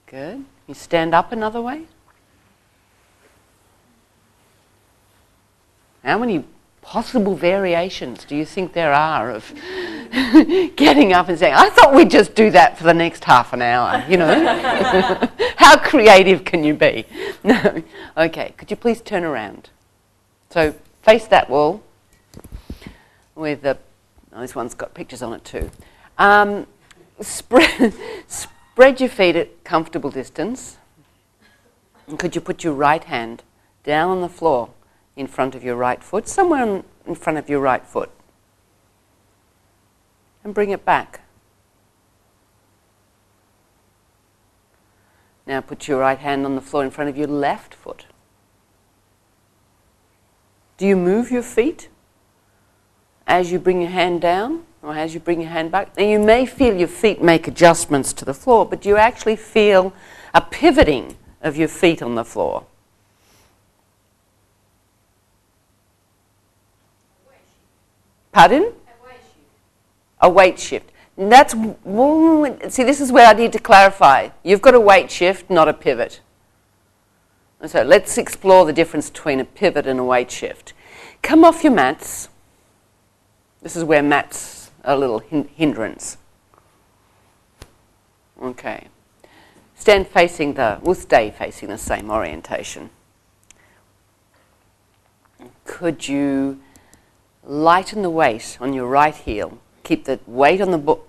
Good. You stand up another way. How many possible variations do you think there are of getting up and saying, I thought we'd just do that for the next half an hour, you know? How creative can you be? No. Okay, could you please turn around? So face that wall with the, oh, this one's got pictures on it too. Spread your feet at comfortable distance. And could you put your right hand down on the floor in front of your right foot, somewhere in front of your right foot, and bring it back. Now put your right hand on the floor in front of your left foot. Do you move your feet as you bring your hand down or as you bring your hand back? Now you may feel your feet make adjustments to the floor, but you actually feel a pivoting of your feet on the floor. Pardon? A weight shift. That's, see, this is where I need to clarify. You've got a weight shift, not a pivot. And so let's explore the difference between a pivot and a weight shift. Come off your mats. This is where mats are a little hindrance. Okay. Stand facing we'll stay facing the same orientation. Could you lighten the weight on your right heel? Keep the weight on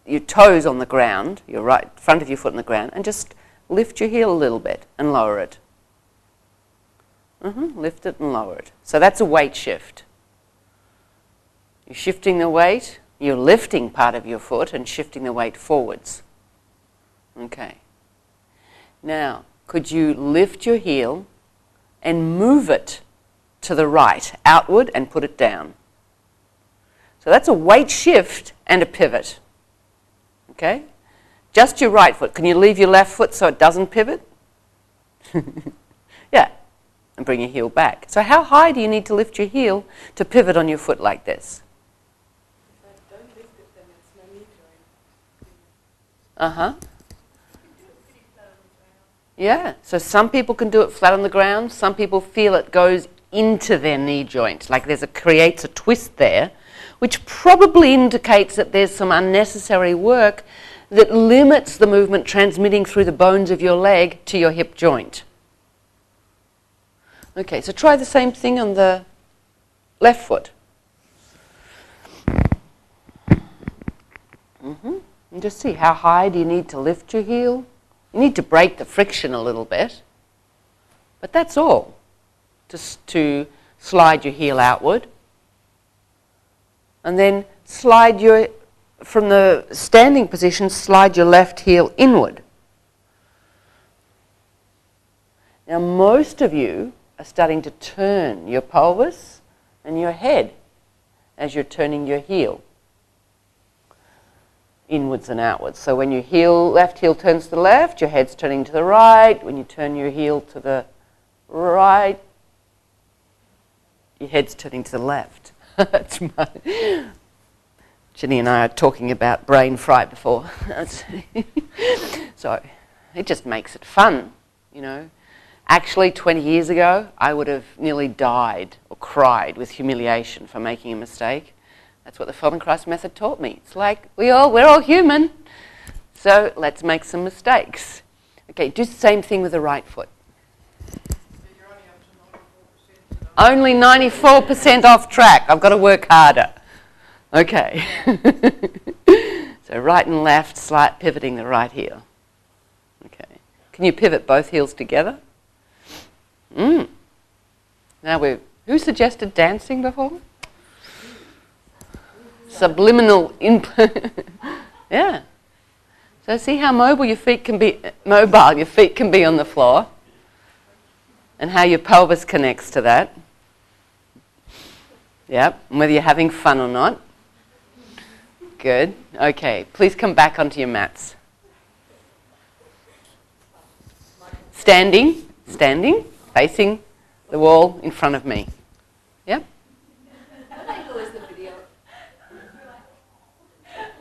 your toes on the ground, your right front of your foot on the ground, and just lift your heel a little bit and lower it. Lift it and lower it. So that's a weight shift. You're shifting the weight, you're lifting part of your foot and shifting the weight forwards. Okay. Now, could you lift your heel and move it to the right, outward, and put it down? So that's a weight shift and a pivot. Okay? Just your right foot. Can you leave your left foot so it doesn't pivot? Yeah. And bring your heel back. So how high do you need to lift your heel to pivot on your foot like this? If I don't lift it, then it's no knee joint. Uh-huh. Yeah. So some people can do it flat on the ground. Some people feel it goes into their knee joint. Like creates a twist there, which probably indicates that there's some unnecessary work that limits the movement transmitting through the bones of your leg to your hip joint. Okay, so try the same thing on the left foot. And just see, how high do you need to lift your heel? You need to break the friction a little bit, but that's all. Just to slide your heel outward. And then from the standing position, slide your left heel inward. Now most of you are starting to turn your pelvis and your head as you're turning your heel inwards and outwards. So when your left heel turns to the left, your head's turning to the right. When you turn your heel to the right, your head's turning to the left. That's Ginny and I are talking about brain fright before. So it just makes it fun, you know. Actually, 20 years ago, I would have nearly died or cried with humiliation for making a mistake. That's what the Feldenkrais method taught me. It's like, we're all human, so let's make some mistakes. Okay, do the same thing with the right foot. Only 94% off track. I've got to work harder. Okay. So right and left, slight pivoting the right heel. Okay. Can you pivot both heels together? Now who suggested dancing before? Subliminal input. Yeah. So see how mobile your feet can be on the floor, and how your pelvis connects to that. Yep, and whether you're having fun or not. Good. Okay, please come back onto your mats. Standing, facing the wall in front of me. Yep.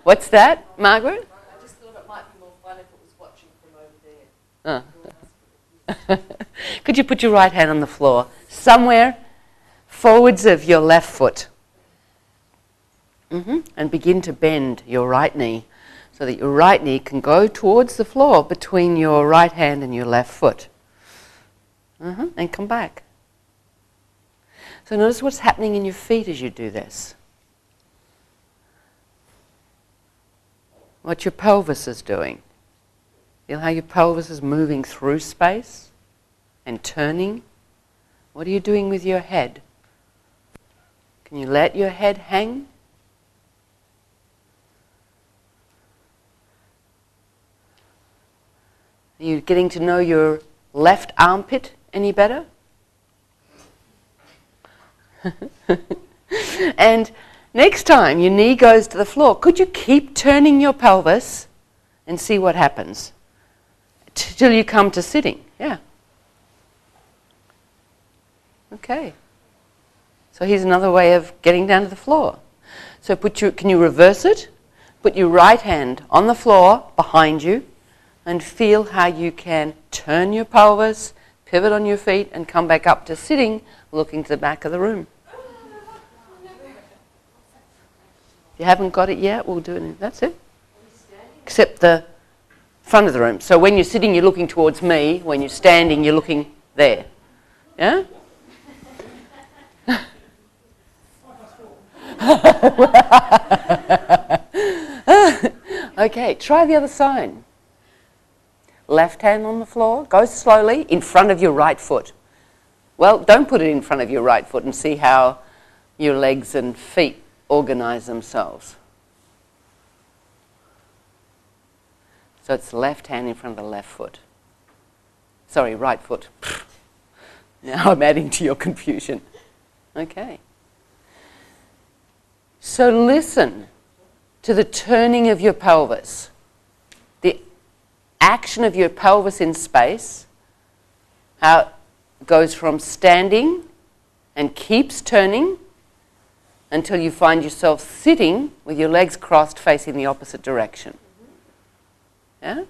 What's that, Margaret? I just thought it might be more fun if it was watching from over there. Oh. Could you put your right hand on the floor, somewhere forwards of your left foot? And begin to bend your right knee so that your right knee can go towards the floor between your right hand and your left foot. And come back. So notice what's happening in your feet as you do this. What your pelvis is doing. Feel how your pelvis is moving through space and turning. What are you doing with your head? Can you let your head hang? Are you getting to know your left armpit any better? And next time your knee goes to the floor, could you keep turning your pelvis and see what happens till you come to sitting? Yeah. Okay. So here's another way of getting down to the floor. So can you reverse it? Put your right hand on the floor behind you and feel how you can turn your pelvis, pivot on your feet and come back up to sitting, looking to the back of the room. If you haven't got it yet, we'll do it. That's it. Except the front of the room. So when you're sitting, you're looking towards me. When you're standing, you're looking there. Yeah? Okay, try the other side. Left hand on the floor. Go slowly in front of your right foot. Well, don't put it in front of your right foot and see how your legs and feet organize themselves. So it's left hand in front of the left foot. Sorry, right foot. Now I'm adding to your confusion. Okay. So listen to the turning of your pelvis, the action of your pelvis in space, how it goes from standing and keeps turning until you find yourself sitting with your legs crossed facing the opposite direction. Yeah?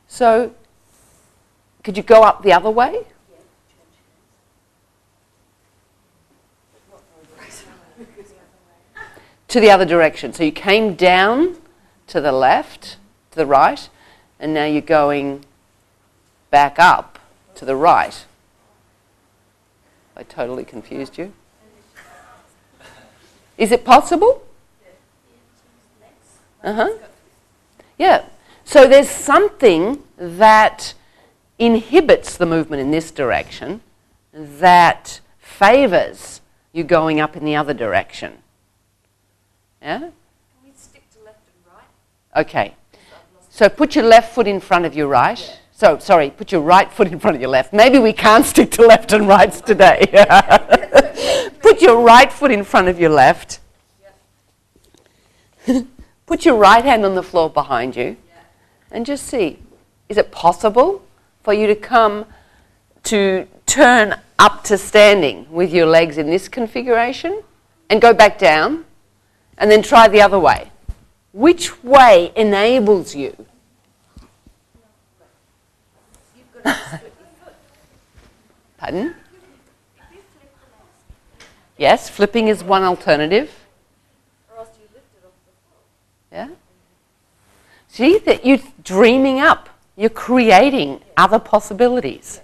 So, could you go up the other way? To the other direction. So you came down to the left, to the right, and now you're going back up to the right. I totally confused you. Is it possible? Yeah. So there's something that inhibits the movement in this direction that favours you going up in the other direction. Yeah? Can we stick to left and right? Okay. So put your left foot in front of your right. Yeah. So, sorry, put your right foot in front of your left. Maybe we can't stick to left and rights today. Put your right foot in front of your left. Yeah. Put your right hand on the floor behind you. Yeah. And just see, is it possible for you to come to turn up to standing with your legs in this configuration and go back down? And then try the other way. Which way enables you? You've got to split your foot. Pardon? If you flip the legs. Yes, flipping is one alternative. Or else you lift it off the floor. Yeah. See that you're dreaming up. You're creating other possibilities.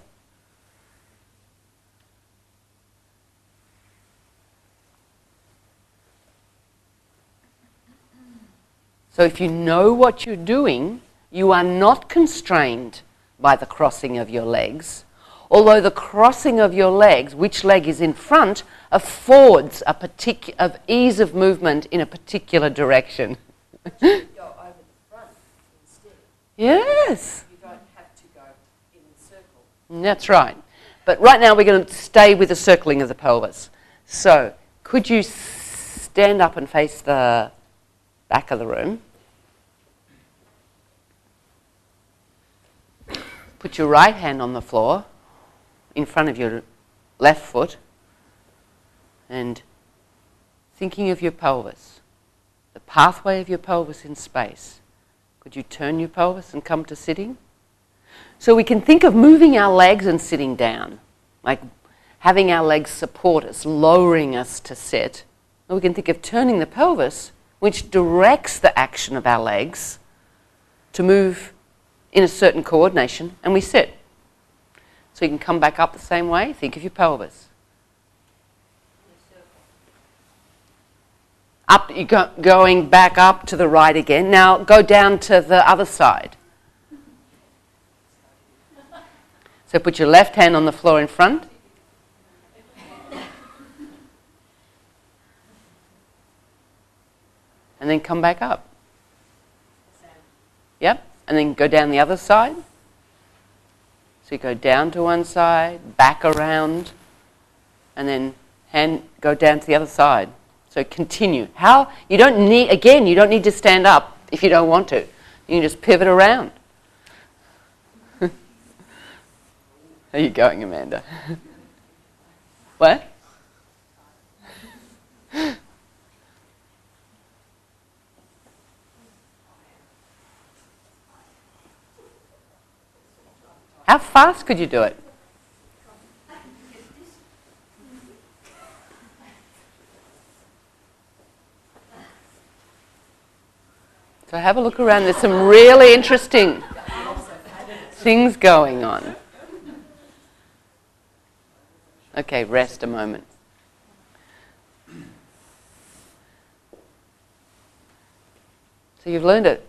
So if you know what you're doing, you are not constrained by the crossing of your legs, although the crossing of your legs, which leg is in front, affords a of ease of movement in a particular direction. Go over the front instead. Yes. You don't have to go in a circle. That's right. But right now we're going to stay with the circling of the pelvis. So could you stand up and face the back of the room? Put your right hand on the floor in front of your left foot and thinking of your pelvis, the pathway of your pelvis in space. Could you turn your pelvis and come to sitting? So we can think of moving our legs and sitting down, like having our legs support us, lowering us to sit. Or we can think of turning the pelvis, which directs the action of our legs to move in a certain coordination, and we sit. So you can come back up the same way. Think of your pelvis. Up, you're going back up to the right again. Now go down to the other side. So put your left hand on the floor in front. And then come back up. Yep. And then go down the other side. So you go down to one side, back around, and then go down to the other side. So continue. You don't need to stand up if you don't want to. You can just pivot around. How are you going, Amanda? What? How fast could you do it? So have a look around. There's some really interesting things going on. Okay, rest a moment. So you've learned it.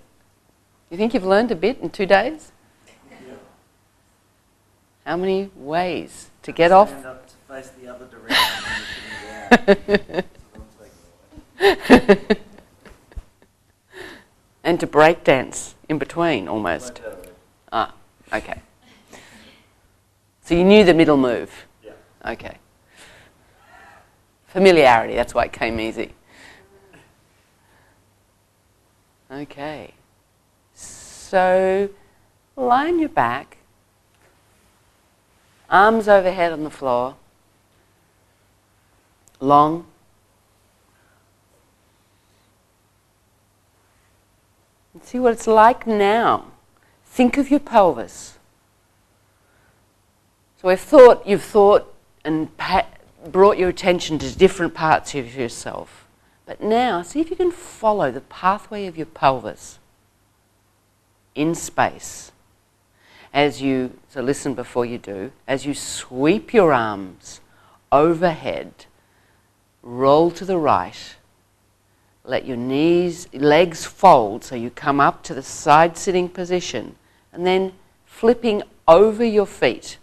You think you've learned a bit in 2 days? How many ways to get off? Stand up to face the other direction when you're sitting down. And to break dance in between, almost. Ah, okay. So you knew the middle move? Yeah. Okay. Familiarity, that's why it came easy. Okay. So lie on your back. Arms overhead on the floor. Long. And see what it's like now. Think of your pelvis. So you've thought and brought your attention to different parts of yourself. But now, see if you can follow the pathway of your pelvis in space. So listen before you do, as you sweep your arms overhead, roll to the right, let your legs fold so you come up to the side sitting position, and then flipping over your feet,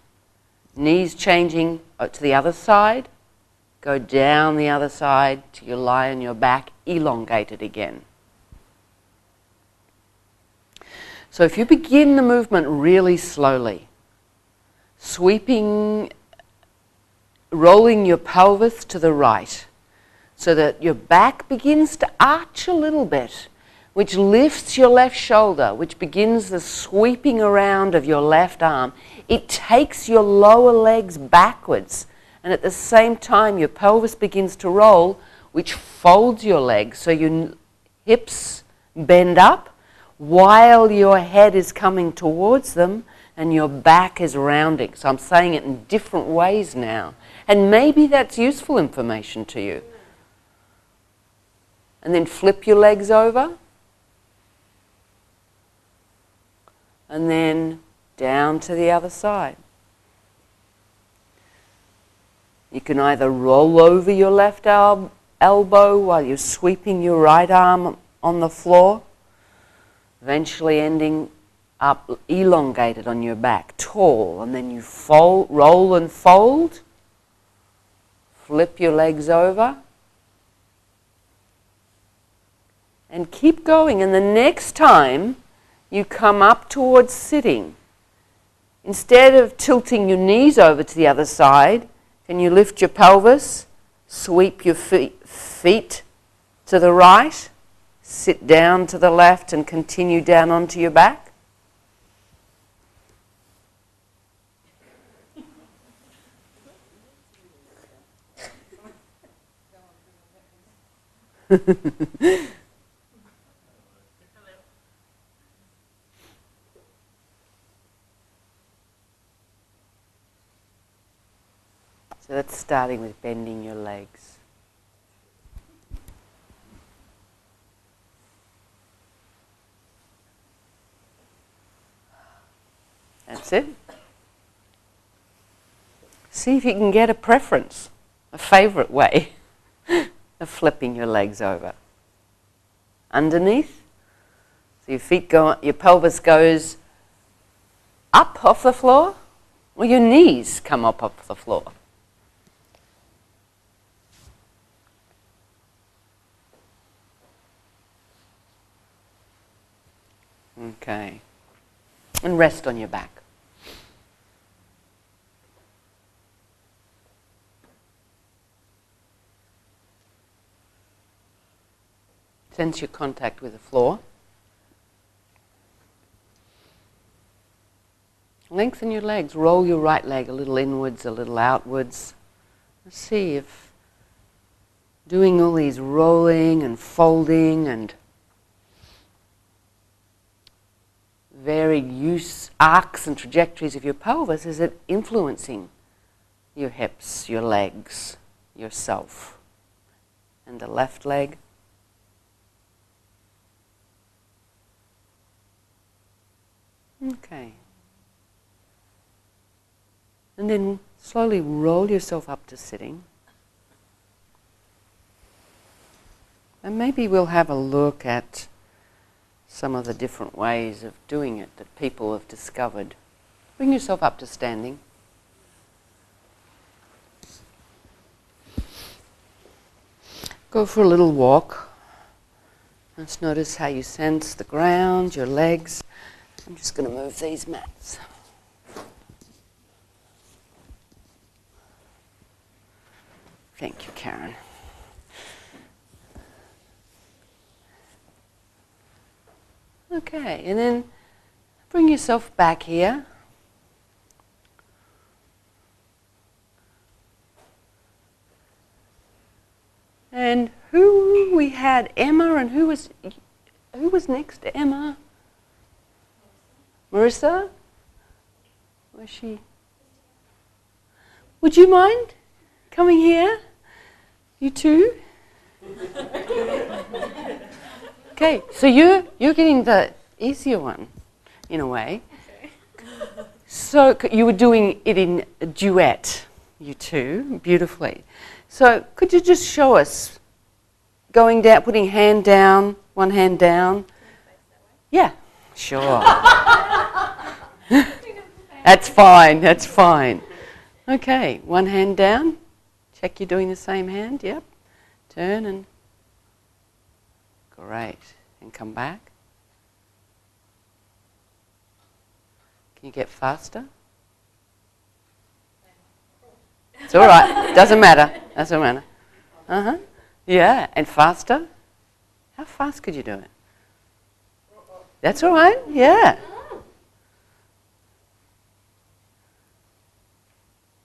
knees changing to the other side, go down the other side till you lie on your back, elongated again. So if you begin the movement really slowly, rolling your pelvis to the right so that your back begins to arch a little bit, which lifts your left shoulder, which begins the sweeping around of your left arm. It takes your lower legs backwards, and at the same time your pelvis begins to roll, which folds your legs so your hips bend up, while your head is coming towards them and your back is rounding. So I'm saying it in different ways now. And maybe that's useful information to you. And then flip your legs over. And then down to the other side. You can either roll over your left elbow while you're sweeping your right arm on the floor, eventually ending up elongated on your back, tall, and then you roll and fold, flip your legs over, and keep going. And the next time you come up towards sitting, instead of tilting your knees over to the other side, can you lift your pelvis, sweep your feet to the right, sit down to the left and continue down onto your back? starting with bending your legs. That's it. See if you can get a preference, a favourite way of flipping your legs over. Underneath, so your feet go, your pelvis goes up off the floor, or your knees come up off the floor. Okay. And rest on your back. Sense your contact with the floor. Lengthen your legs. Roll your right leg a little inwards, a little outwards. Let's see if doing all these rolling and folding and varied use, arcs and trajectories of your pelvis, is it influencing your hips, your legs, yourself? And the left leg. Okay. And then slowly roll yourself up to sitting. And maybe we'll have a look at some of the different ways of doing it that people have discovered. Bring yourself up to standing. Go for a little walk. Let's notice how you sense the ground, your legs. I'm just going to move these mats. Thank you, Karen. Okay, and then bring yourself back here. And who we had Emma, and who was next to Emma? Marissa? Was she? Would you mind coming here? You too? Okay, so you're getting the easier one, in a way. Okay. So you were doing it in a duet, you two, beautifully. So could you just show us going down, putting hand down, one hand down? Yeah, sure. That's fine, that's fine. Okay, one hand down. Check you're doing the same hand, yep. Turn and... Great. And come back. Can you get faster? It's all right. Doesn't matter. Doesn't matter. Uh-huh. Yeah. And faster? How fast could you do it? That's all right. Yeah.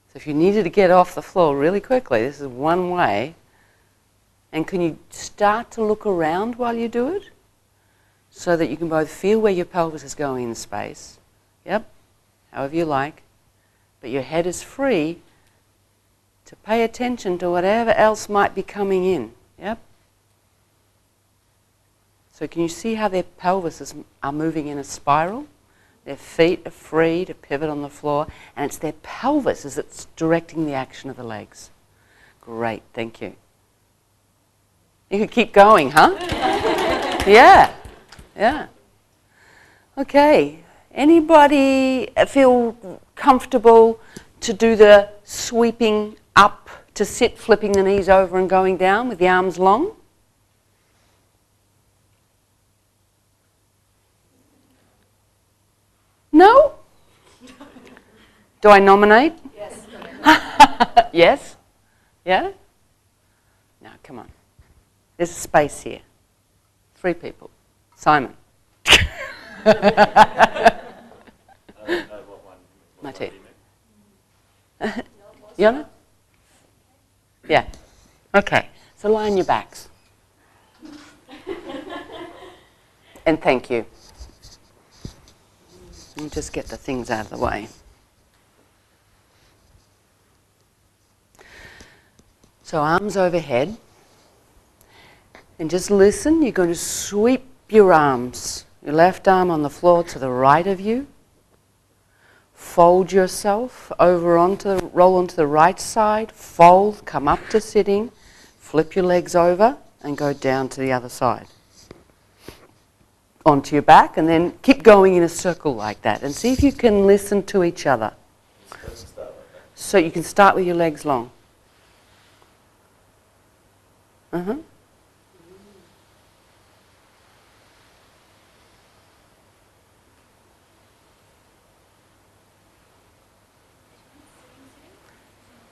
So if you needed to get off the floor really quickly, this is one way. And can you start to look around while you do it? So that you can both feel where your pelvis is going in space. Yep, however you like. But your head is free to pay attention to whatever else might be coming in. Yep. So can you see how their pelvises are moving in a spiral? Their feet are free to pivot on the floor, and it's their pelvis that's directing the action of the legs. Great, thank you. You could keep going, huh? Yeah, yeah. Okay, anybody feel comfortable to do the sweeping up to sit, flipping the knees over and going down with the arms long? No? Do I nominate? Yes. Yes? Yeah? No, come on. There's a space here. 3 people. Simon. Mate. Yona? Yeah. Okay. So lie on your backs. And thank you. And just get the things out of the way. So arms overhead. And just listen. You're going to sweep your arms, your left arm on the floor to the right of you. Fold yourself over roll onto the right side. Fold, come up to sitting. Flip your legs over and go down to the other side. Onto your back, and then keep going in a circle like that. And see if you can listen to each other. So you can start with your legs long.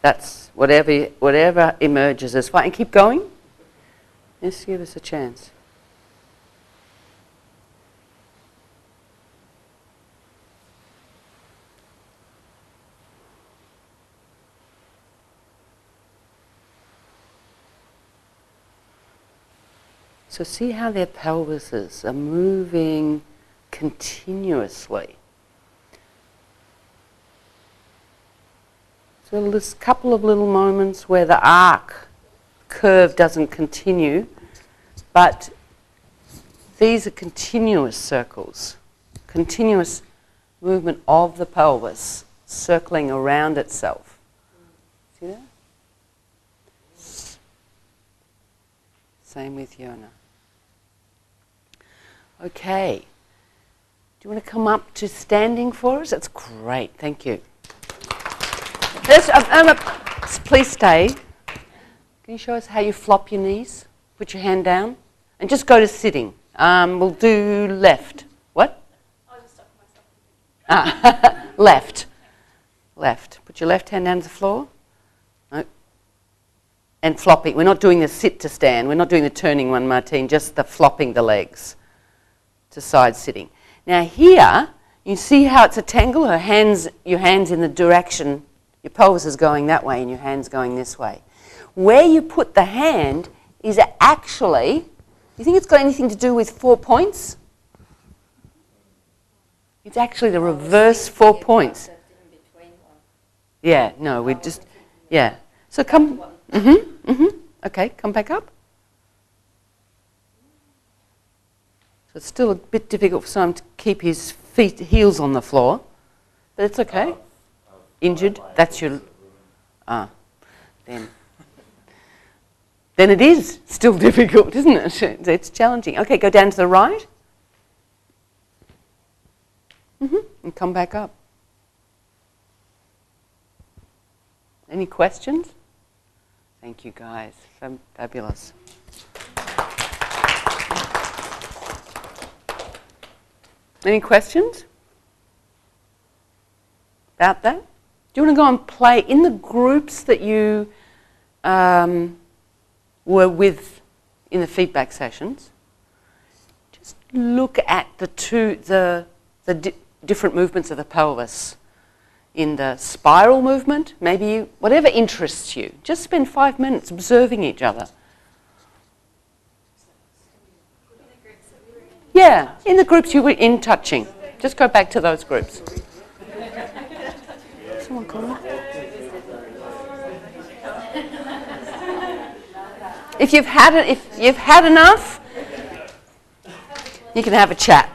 That's whatever emerges is fine. And keep going. Just give us a chance. So see how their pelvises are moving continuously. So there's a couple of little moments where the arc curve doesn't continue, but these are continuous circles, continuous movement of the pelvis circling around itself. See that? Same with Yona. Okay. Do you want to come up to standing for us? That's great. Thank you. Please stay. Can you show us how you flop your knees? Put your hand down. And just go to sitting. We'll do left. What? I'll just stop myself. Left. Left. Put your left hand down to the floor. No. And flopping. We're not doing the sit to stand. We're not doing the turning one, Martine. Just the flopping the legs to side sitting. Now here, you see how it's a tangle? Your hands in the direction. Your pelvis is going that way and your hand's going this way. Where you put the hand is actually, you think it's got anything to do with 4 points? It's actually the reverse 4 points. Yeah, no, we just, yeah. So come, okay, come back up. So it's still a bit difficult for someone to keep his heels on the floor, but it's okay. Injured, that's your, then it is still difficult, isn't it? It's challenging. Okay, go down to the right. And come back up. Any questions? Thank you, guys. Fabulous. Any questions about that? Do you want to go and play in the groups that you were with in the feedback sessions? Just look at the different movements of the pelvis. In the spiral movement, maybe whatever interests you. Just spend 5 minutes observing each other. Yeah, in the groups you were in touching. Just go back to those groups. Someone call me? If you've had enough, you can have a chat.